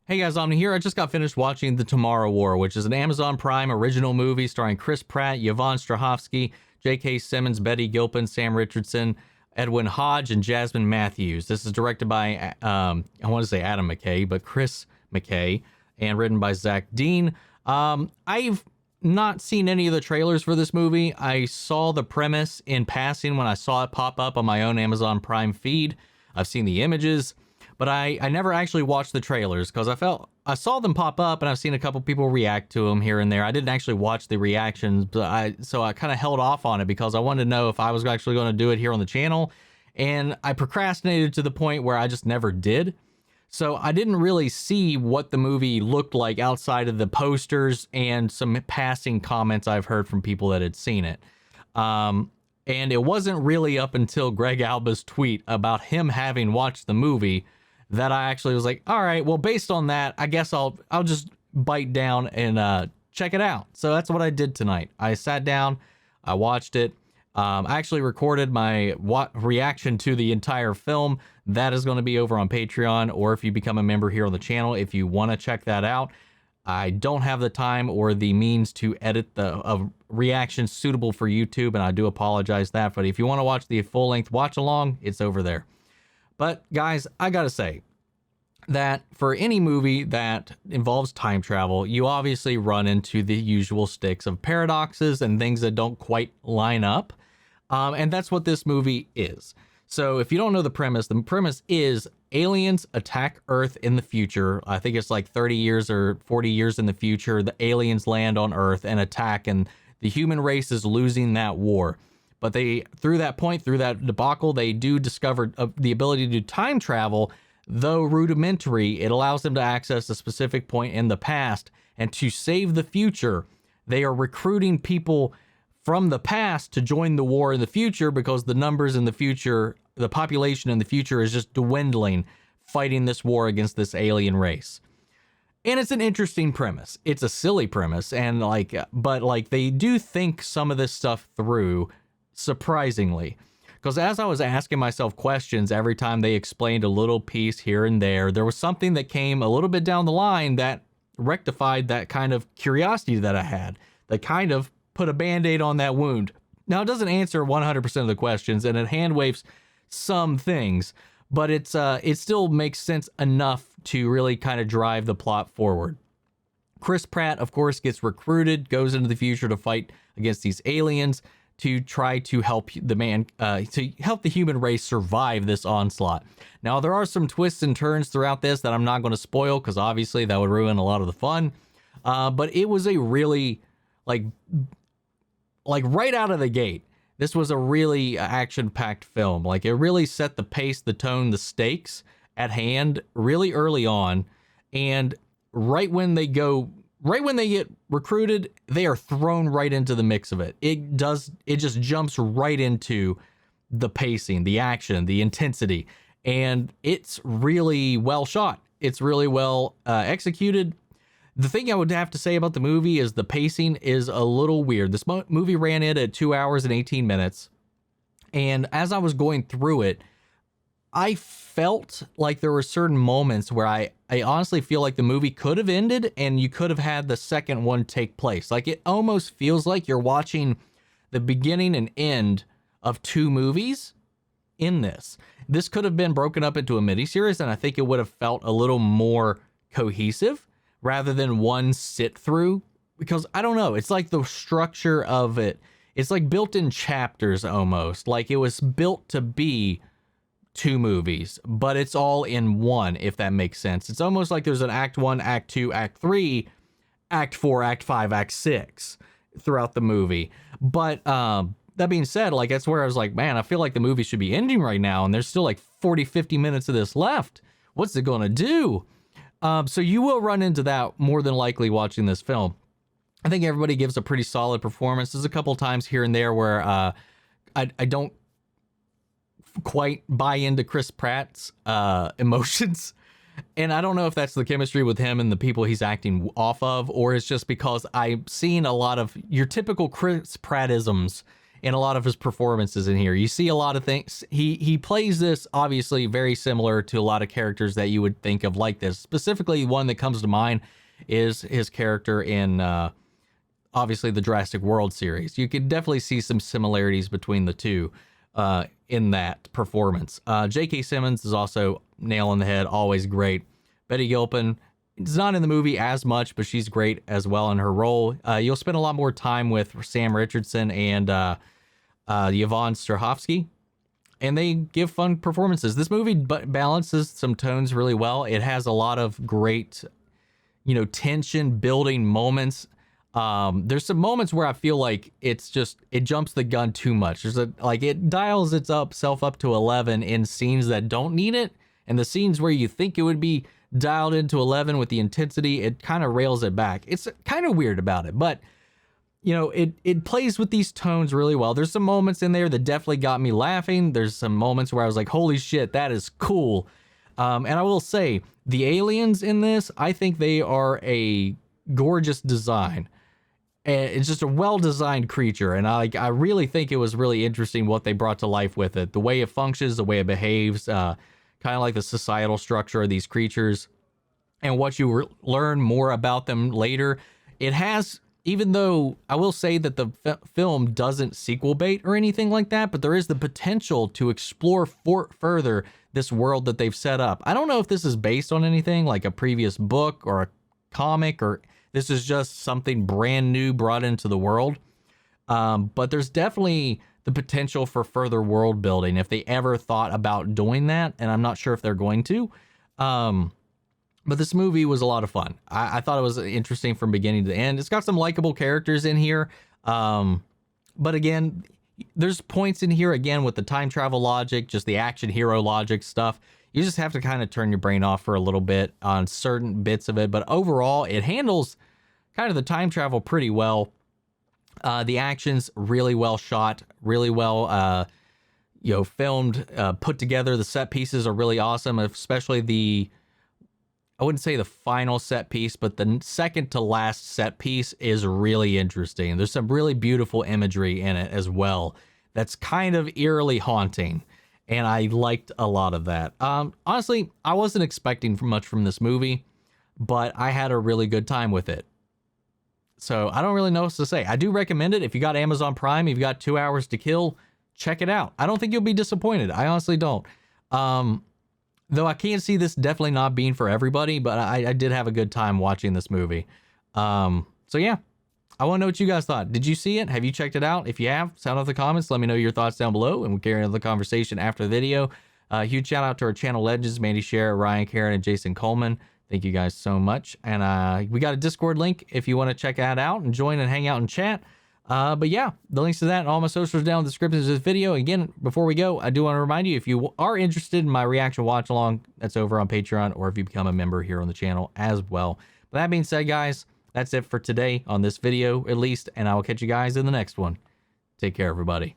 Hey guys, Omni here. I just got finished watching The Tomorrow War, which is an Amazon Prime original movie starring Chris Pratt, Yvonne Strahovski, J.K. Simmons, Betty Gilpin, Sam Richardson, Edwin Hodge, and Jasmine Matthews. This is directed by, I want to say Adam McKay, but Chris McKay, and written by Zach Dean. I've not seen any of the trailers for this movie. I saw the premise in passing when I saw it pop up on my own Amazon Prime feed. I've seen the images. But I never actually watched the trailers because I saw them pop up and I've seen a couple people react to them here and there. I didn't actually watch the reactions, but so I kind of held off on it because I wanted to know if I was actually going to do it here on the channel. And I procrastinated to the point where I just never did. So I didn't really see what the movie looked like outside of the posters and some passing comments I've heard from people that had seen it. And it wasn't really up until Greg Alba's tweet about him having watched the movie that I actually was like, all right, well, based on that, I guess I'll just bite down and check it out. So that's what I did tonight. I sat down, I watched it. I actually recorded my reaction to the entire film. That is going to be over on Patreon, or if you become a member here on the channel, if you want to check that out. I don't have the time or the means to edit the reactions suitable for YouTube, and I do apologize that. But if you want to watch the full-length watch-along, it's over there. But guys, I gotta say that for any movie that involves time travel, you obviously run into the usual sticks of paradoxes and things that don't quite line up. And that's what this movie is. So if you don't know the premise is aliens attack Earth in the future. I think it's like 30 years or 40 years in the future. The aliens land on Earth and attack, and the human race is losing that war. But through that debacle, they do discover the ability to do time travel. Though rudimentary, it allows them to access a specific point in the past. And to save the future, they are recruiting people from the past to join the war in the future because the numbers in the future, the population in the future is just dwindling, fighting this war against this alien race. And it's an interesting premise. It's a silly premise, and but they do think some of this stuff through, surprisingly. Because as I was asking myself questions every time they explained a little piece here and there was something that came a little bit down the line that rectified that kind of curiosity that I had, that kind of put a band-aid on that wound. Now, it doesn't answer 100% of the questions, and it hand-waves some things, but it still makes sense enough to really kind of drive the plot forward. Chris Pratt, of course, gets recruited, goes into the future to fight against these aliens, to try to help the human race survive this onslaught. Now, there are some twists and turns throughout this that I'm not going to spoil because obviously that would ruin a lot of the fun. But it was a really, like right out of the gate, this was a really action-packed film. Like, it really set the pace, the tone, the stakes at hand really early on. And right when they get recruited, they are thrown right into the mix of it. It just jumps right into the pacing, the action, the intensity, and it's really well shot. It's really well executed. The thing I would have to say about the movie is the pacing is a little weird. This movie ran in at 2 hours and 18 minutes. And as I was going through it, I felt like there were certain moments where I honestly feel like the movie could have ended and you could have had the second one take place. Like, it almost feels like you're watching the beginning and end of two movies in this. This could have been broken up into a miniseries, and I think it would have felt a little more cohesive rather than one sit through, because I don't know, it's like the structure of it, it's like built in chapters almost, like it was built to be two movies, but it's all in one, if that makes sense. It's almost like there's an act 1, act 2, act 3, act 4, act 5, act 6 throughout the movie. But that being said, like, that's where I was like, man, I feel like the movie should be ending right now, and there's still like 40-50 minutes of this left. What's it gonna do? So you will run into that more than likely watching this film. I think everybody gives a pretty solid performance. There's a couple times here and there where I don't quite buy into Chris Pratt's emotions, and I don't know if that's the chemistry with him and the people he's acting off of, or it's just because I've seen a lot of your typical Chris Pratt-isms in a lot of his performances in here. You see a lot of things. He plays this obviously very similar to a lot of characters that you would think of like this. Specifically, one that comes to mind is his character in obviously the Jurassic World series. You could definitely see some similarities between the two in that performance. J.K. Simmons is also nail on the head, always great. Betty Gilpin is not in the movie as much, but she's great as well in her role. You'll spend a lot more time with Sam Richardson and Yvonne Strahovski, and they give fun performances. This movie balances some tones really well. It has a lot of great, tension building moments. There's some moments where I feel like it jumps the gun too much. It dials itself up to 11 in scenes that don't need it, and the scenes where you think it would be dialed into 11 with the intensity, it kind of rails it back. It's kind of weird about it, but it plays with these tones really well. There's some moments in there that definitely got me laughing. There's some moments where I was like, holy shit, that is cool. And I will say, the aliens in this, I think they are a gorgeous design. It's just a well-designed creature, and I really think it was really interesting what they brought to life with it. The way it functions, the way it behaves, kind of like the societal structure of these creatures, and what you learn more about them later. It has, even though I will say that the film doesn't sequel bait or anything like that, but there is the potential to explore further this world that they've set up. I don't know if this is based on anything like a previous book or a comic, or this is just something brand new brought into the world. But there's definitely the potential for further world building if they ever thought about doing that, and I'm not sure if they're going to. But this movie was a lot of fun. I thought it was interesting from beginning to end. It's got some likable characters in here. But again, there's points in here, again, with the time travel logic, just the action hero logic stuff. You just have to kind of turn your brain off for a little bit on certain bits of it. But overall, it handles kind of the time travel pretty well. The action's really well shot, really well, filmed, put together. The set pieces are really awesome, especially I wouldn't say the final set piece, but the second to last set piece is really interesting. There's some really beautiful imagery in it as well. That's kind of eerily haunting, and I liked a lot of that. Honestly, I wasn't expecting much from this movie, but I had a really good time with it. So I don't really know what to say. I do recommend it. If you got Amazon Prime, you've got 2 hours to kill, check it out. I don't think you'll be disappointed. I honestly don't. Though I can't see this definitely not being for everybody, but I did have a good time watching this movie. So yeah, I want to know what you guys thought. Did you see it? Have you checked it out? If you have, sound off the comments. Let me know your thoughts down below, and we'll carry on the conversation after the video. Huge shout out to our channel legends, Mandy Share, Ryan Karen, and Jason Coleman. Thank you guys so much. And we got a Discord link if you want to check that out and join and hang out and chat. But yeah, the links to that and all my socials down in the description of this video. Again, before we go, I do want to remind you, if you are interested in my reaction watch along, that's over on Patreon, or if you become a member here on the channel as well. But that being said, guys, that's it for today on this video, at least, and I will catch you guys in the next one. Take care, everybody.